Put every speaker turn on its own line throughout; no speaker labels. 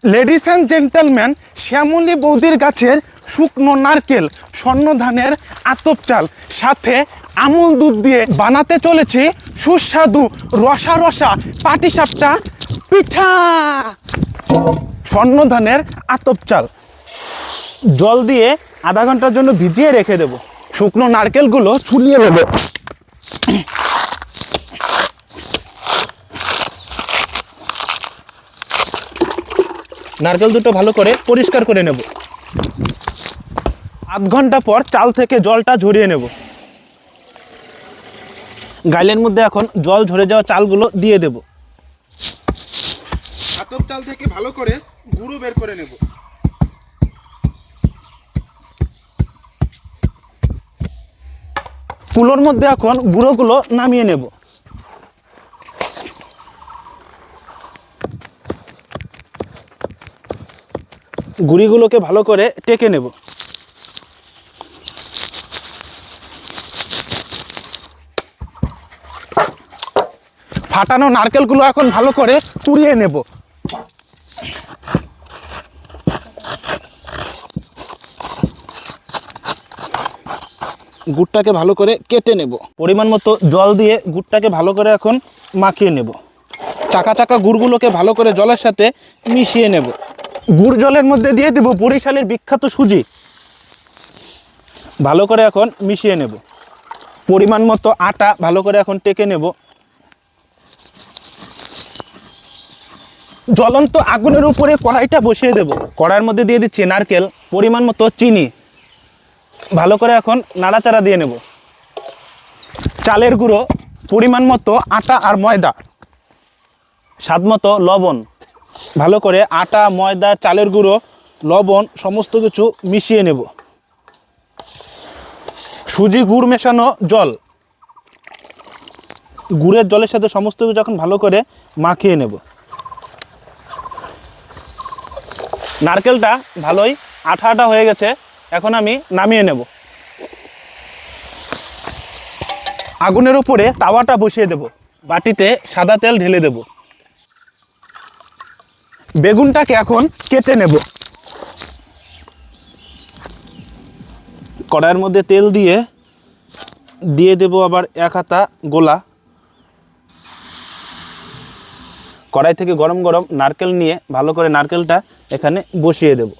Ladies and gentleman, Shyamoli বৌদির গাছের শুকনো নারকেল, স্বর্ণ ধানের আতপ চাল, সাথে আমুল দুধ দিয়ে বানাতে চলেছি সুস্বাদু রসা রসা পাটিসাপটা পিঠা। স্বর্ণ ধানের আতপ চাল জল দিয়ে আধা ঘন্টার জন্য ভিজিয়ে রেখে দেব। শুকনো নারকেলগুলো ছুলিয়ে নেব। নারকেল দুটো ভালো করে পরিষ্কার করে নেব। আধ ঘন্টা পর চাল থেকে জলটা ঝরিয়ে নেব। গাইলের মধ্যে এখন জল ঝরে যাওয়া চালগুলো দিয়ে দেব। আতপ চাল থেকে ভালো করে গুঁড়ো বের করে নেব। কুলোর মধ্যে এখন গুঁড়োগুলো নামিয়ে নেব। গুঁড়িগুলোকে ভালো করে টেকে নেব। ফাটানো নারকেলগুলো এখন ভালো করে পুড়িয়ে নেব। গুড়টাকে ভালো করে কেটে নেব। পরিমাণ মতো জল দিয়ে গুড়টাকে ভালো করে এখন মাখিয়ে নেব। চাকা চাকা গুড়গুলোকে ভালো করে জলের সাথে মিশিয়ে নেব। গুড় জলের মধ্যে দিয়ে দেব বরিশালের বিখ্যাত সুজি। ভালো করে এখন মিশিয়ে নেব। পরিমাণ মতো আটা ভালো করে এখন টেকে নেব। জ্বলন্ত আগুনের উপরে কড়াইটা বসিয়ে দেব। কড়াইয়ের মধ্যে দিয়ে দিচ্ছি নারকেল, পরিমাণ মতো চিনি, ভালো করে এখন নাড়াচাড়া দিয়ে নেব। চালের গুঁড়ো, পরিমাণ মতো আটা আর ময়দা, স্বাদ মতো লবণ, ভালো করে আটা, ময়দা, চালের গুঁড়ো, লবণ সমস্ত কিছু মিশিয়ে নেব। সুজি গুড় মেশানো জল, গুড়ের জলের সাথে সমস্ত কিছু এখন ভালো করে মাখিয়ে নেব। নারকেলটা ভালোই আঠা আঠা হয়ে গেছে, এখন আমি নামিয়ে নেব। আগুনের উপরে তাওয়াটা বসিয়ে দেব। বাটিতে সাদা তেল ঢেলে দেব। বেগুনটাকে এখন কেটে নেব। কড়াইয়ের মধ্যে তেল দিয়ে দেব আবার এক হাতা গোলা। কড়াই থেকে গরম গরম নারকেল নিয়ে ভালো করে নারকেলটা এখানে বসিয়ে দেব।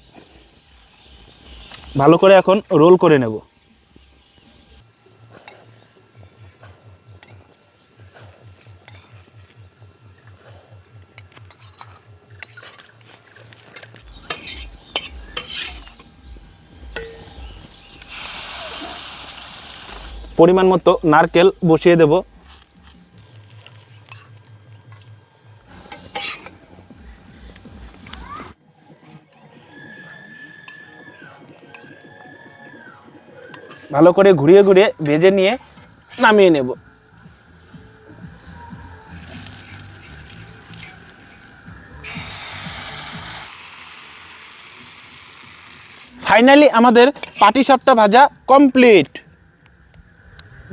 ভালো করে এখন রোল করে নেব। পরিমাণ মতো নারকেল বসিয়ে দেব। ভালো করে ঘুরিয়ে ঘুরিয়ে ভেজে নিয়ে নামিয়ে নেব। ফাইনালি আমাদের পাটিসাপটা ভাজা কমপ্লিট।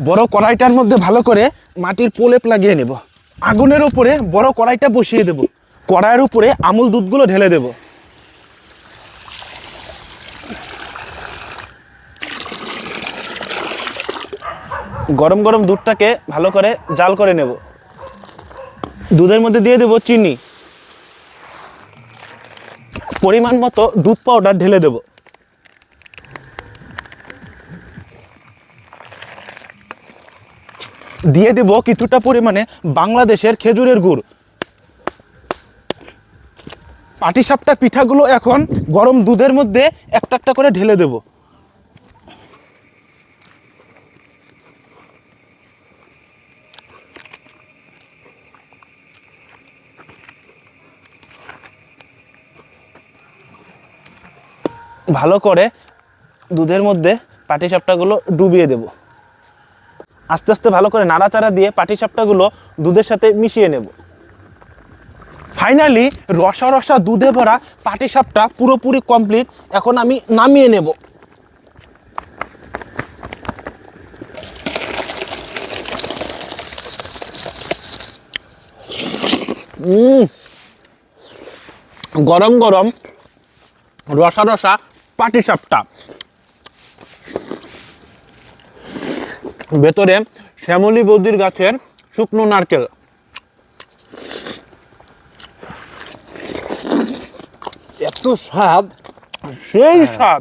বড় কড়াইটার মধ্যে ভালো করে মাটির প্রলেপ লাগিয়ে নেব। আগুনের উপরে বড় কড়াইটা বসিয়ে দেব। কড়াইয়ের উপরে আমুল দুধগুলো ঢেলে দেব। গরম গরম দুধটাকে ভালো করে জাল করে নেব। দুধের মধ্যে দিয়ে দেব চিনি, পরিমাণ মতো দুধ পাউডার ঢেলে দেব। দিয়ে দেব কিছুটা পরিমাণে বাংলাদেশের খেজুরের গুড়। পাটিসাপটা পিঠাগুলো এখন গরম দুধের মধ্যে একটা একটা করে ঢেলে দেব। ভালো করে দুধের মধ্যে পাটিসাপটাগুলো ডুবিয়ে দেব। আস্তে আস্তে ভালো করে নাড়াচাড়া দিয়ে পাটিসাপটাগুলো দুধের সাথে মিশিয়ে নেব। ফাইনালি রসা রসা দুধে ভরা পাটিসাপটা পুরোপুরি কমপ্লিট। এখন আমি নামিয়ে নেব। গরম গরম রসা রসা পাটিসাপটা, ভেতরে শ্যামলী বৌদির গাছের শুকনো নারকেল।
এত স্বাদ,
সেই স্বাদ।